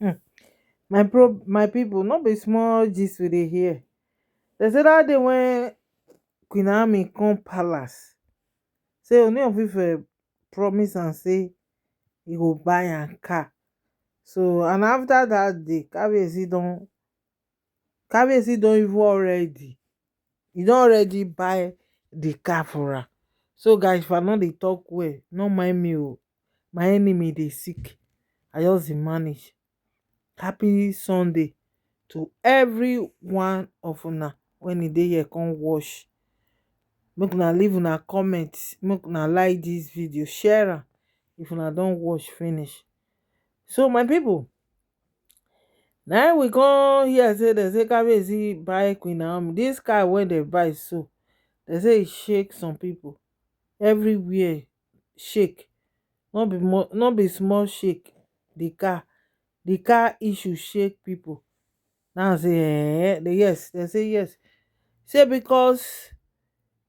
Hmm. My people, not be small gist we dey hear. They say that day when Queen Naomi come palace, say Ooni of Ife promise and say he go buy am car. So and after that day, Kabiyesi don even already he don already buy the car for her. So guys, if I no dey talk well, no mind me o. My enemy dey sick. I just dey manage. Happy Sunday to every one of una when e dey here come watch. Make una leave una comment, make una like this video, share am if una don watch finish. So my people, na we come hear say dem say Kabiyesi buy Queen Naomi. Dis car wey dem buy so, dem say e shake some people. Everywhere shake. No be small shake. The car issue shake people. Now say yes, dem say yes. Say because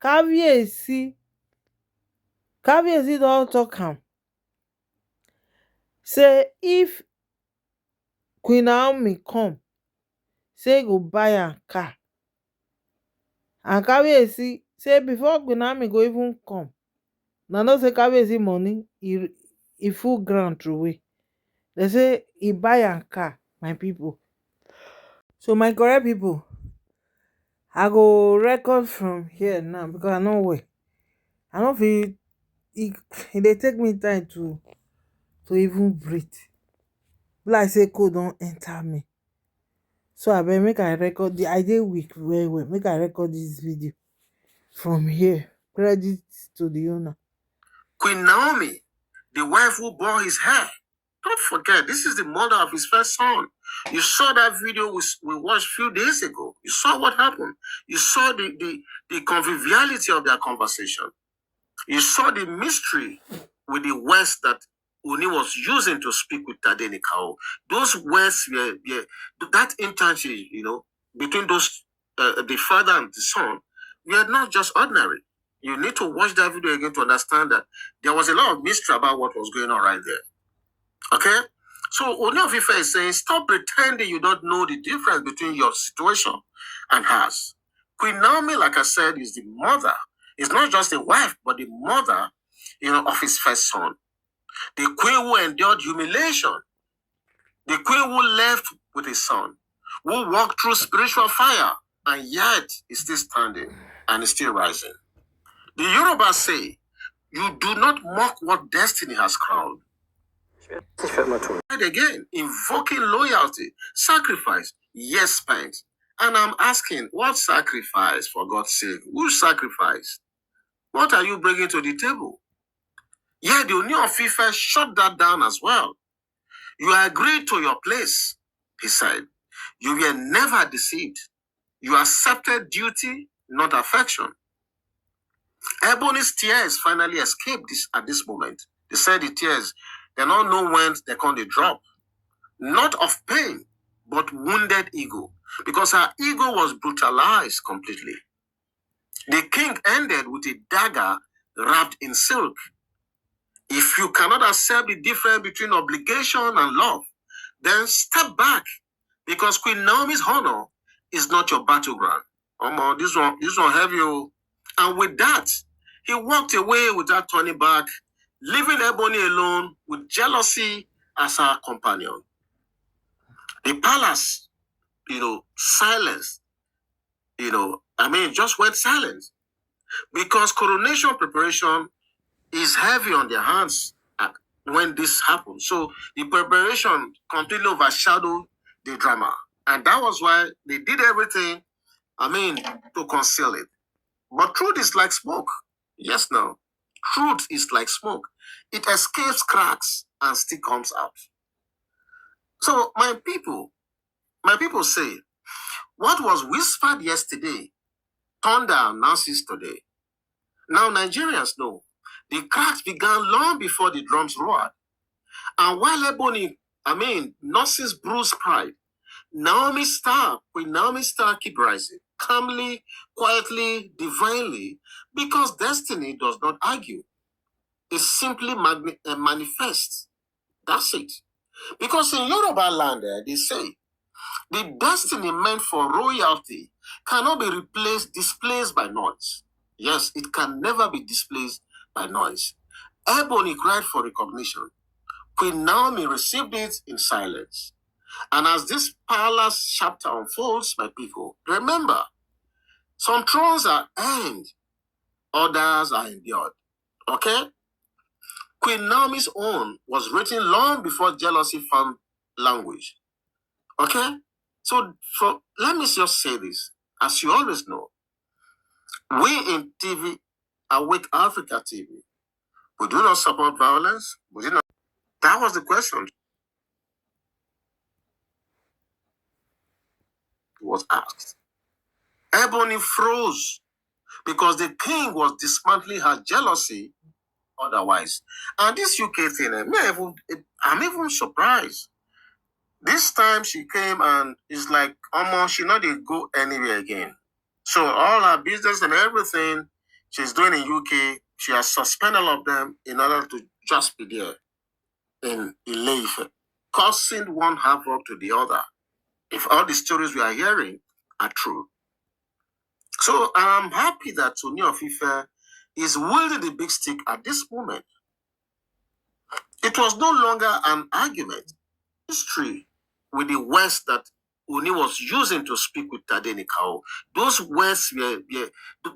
Kabiyesi don talk am say if Queen Naomi come, say e go buy am car. And Kabiyesi say before Queen Naomi go even come, una know say Kabiyesi money e full ground throway. Dem say e buy am car, my people. So my correct people, I go record from here now because I no well. I no fit e dey take me time to even breathe. Be like say cold don enter me. So abeg make I record I dey weak well well. Make I record this video from here. Credit to the owner. Queen Naomi, the wife who bore his hair. Don't forget, this is the mother of his first son. You saw that video we watched a few days ago. You saw what happened. You saw the conviviality of their conversation. You saw the mystery with the words that Ooni was using to speak with Tadenikao. Those words were that interchange, between those the father and the son, were not just ordinary. You need to watch that video again to understand that there was a lot of mystery about what was going on right there. Okay? So Ooni of Ife is saying, stop pretending you don't know the difference between your situation and hers. Queen Naomi, like I said, is the mother. Is not just a wife, but the mother, of his first son. The queen who endured humiliation. The queen who left with his son. Who walked through spiritual fire and yet is still standing and is still rising. The Yoruba say, you do not mock what destiny has crowned. And again, invoking loyalty, sacrifice, yes, spent. And I'm asking, what sacrifice, for God's sake? Who sacrificed? What are you bringing to the table? Yeah, the Ooni of Ife shut that down as well. You agreed to your place, he said. You were never deceived. You accepted duty, not affection. Ebony's tears finally escaped at this moment. They said the tears, they don't know when they come to drop. Not of pain, but wounded ego. Because her ego was brutalized completely. The king ended with a dagger wrapped in silk. If you cannot accept the difference between obligation and love, then step back. Because Queen Naomi's honor is not your battleground. This one heavy. And with that, he walked away without turning back, leaving Ebony alone with jealousy as her companion. The palace, silence, just went silent. Because coronation preparation is heavy on their hands when this happened. So the preparation completely overshadowed the drama. And that was why they did everything, to conceal it. But truth is like smoke. Yes, now. Truth is like smoke. It escapes cracks and still comes out. So my people say, what was whispered yesterday, thunder announces today. Now Nigerians know the cracks began long before the drums roared. And while Ebony, nurses bruised pride, Queen Naomi's star keep rising, calmly, quietly, divinely, because destiny does not argue. It simply manifests. That's it. Because in Yoruba land, they say, the destiny meant for royalty cannot be displaced by noise. Yes, it can never be displaced by noise. Ebony cried for recognition. Queen Naomi received it in silence. And as this palace chapter unfolds, my people, remember, some thrones are earned, others are endured. Okay? Queen Naomi's own was written long before jealousy found language. Okay? So let me just say this. As you always know, we in TV, Awake Africa TV, we do not support violence. We do not. That was the question was asked. Ebony froze because the king was dismantling her jealousy otherwise. And this UK thing, I'm even surprised. This time she came and it's like, almost she not did go anywhere again. So all her business and everything she's doing in UK, she has suspended all of them in order to just be there in Ife, causing one havoc to the other. If all the stories we are hearing are true. So I'm happy that Ooni of Ife is wielding the big stick at this moment. It was no longer an argument. History with the words that Ooni was using to speak with Tadenikao. Those words were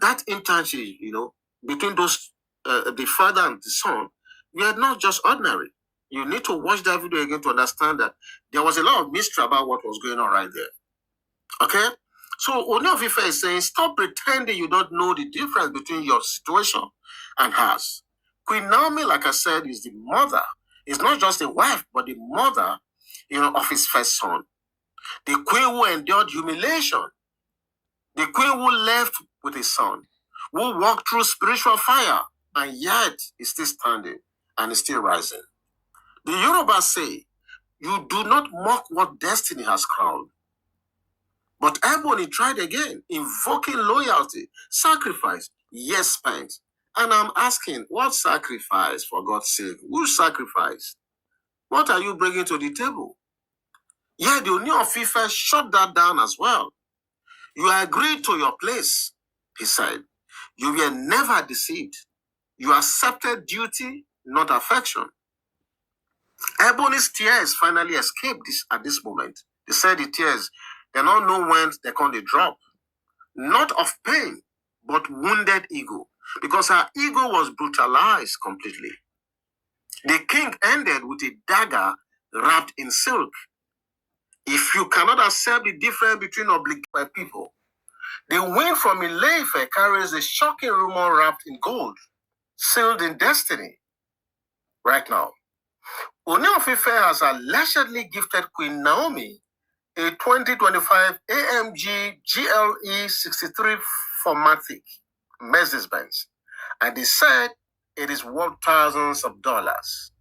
that internship, between those the father and the son, were not just ordinary. You need to watch that video again to understand that there was a lot of mystery about what was going on right there. Okay? So Ooni of Ife is saying, stop pretending you don't know the difference between your situation and hers. Queen Naomi, like I said, is the mother. Is not just a wife, but the mother, of his first son. The queen who endured humiliation. The queen who left with his son. Who walked through spiritual fire and yet is still standing and is still rising. The Yoruba say, you do not mock what destiny has crowned. But Ebony tried again, invoking loyalty, sacrifice, yes, spent. And I'm asking, what sacrifice, for God's sake? Who sacrifice? What are you bringing to the table? Yeah, the Ooni of Ife shut that down as well. You agreed to your place, he said. You were never deceived. You accepted duty, not affection. Ebony's tears finally escaped at this moment. They said the tears, they don't know when they're going to drop. Not of pain, but wounded ego, because her ego was brutalized completely. The king ended with a dagger wrapped in silk. If you cannot accept the difference between obligated people, the wind from Ileife carries a shocking rumor wrapped in gold, sealed in destiny. Right now, Ooni of Ife has allegedly gifted Queen Naomi a 2025 AMG GLE 63 Formatic Mercedes-Benz, and they said it is worth thousands of dollars,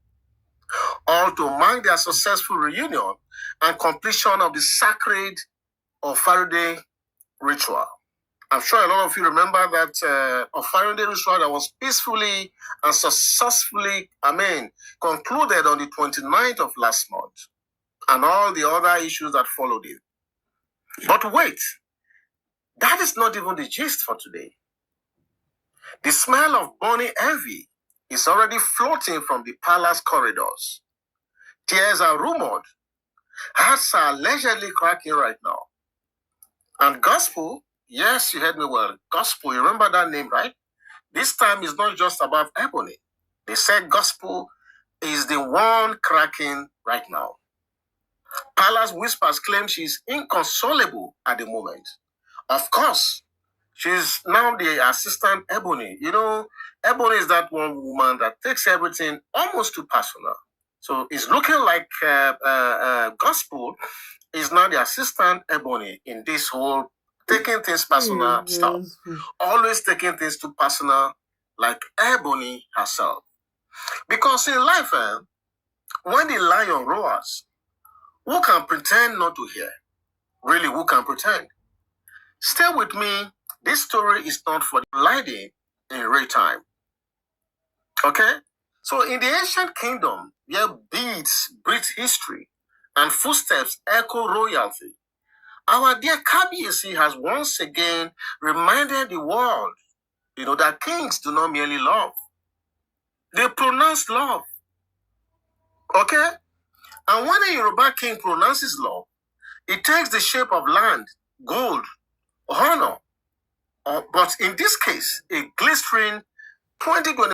all to mark their successful reunion and completion of the sacred Faraday ritual. I'm sure a lot of you remember that Faraday ritual that was peacefully and successfully, concluded on the 29th of last month, and all the other issues that followed it. But wait, that is not even the gist for today. The smell of burning envy is already floating from the palace corridors. Tears are rumored. Hearts are allegedly cracking right now. And gospel, yes, you heard me well. Gospel, you remember that name, right? This time is not just about Ebony. They said gospel is the one cracking right now. Palace whispers claim she's inconsolable at the moment. Of course, she's now the assistant Ebony. Ebony is that one woman that takes everything almost too personal. So it's looking like gospel is now the assistant Ebony in this whole taking things personal stuff. Always taking things too personal, like Ebony herself. Because in life, when the lion roars, who can pretend not to hear? Really, who can pretend? Stay with me. This story is not for the lighting in real time. Okay? So in the ancient kingdom, where beads breathe history and footsteps echo royalty, our dear Kabiyesi has once again reminded the world, that kings do not merely love. They pronounce love. Okay? And when a Yoruba king pronounces love, it takes the shape of land, gold, honor, but in this case, a glistering 2020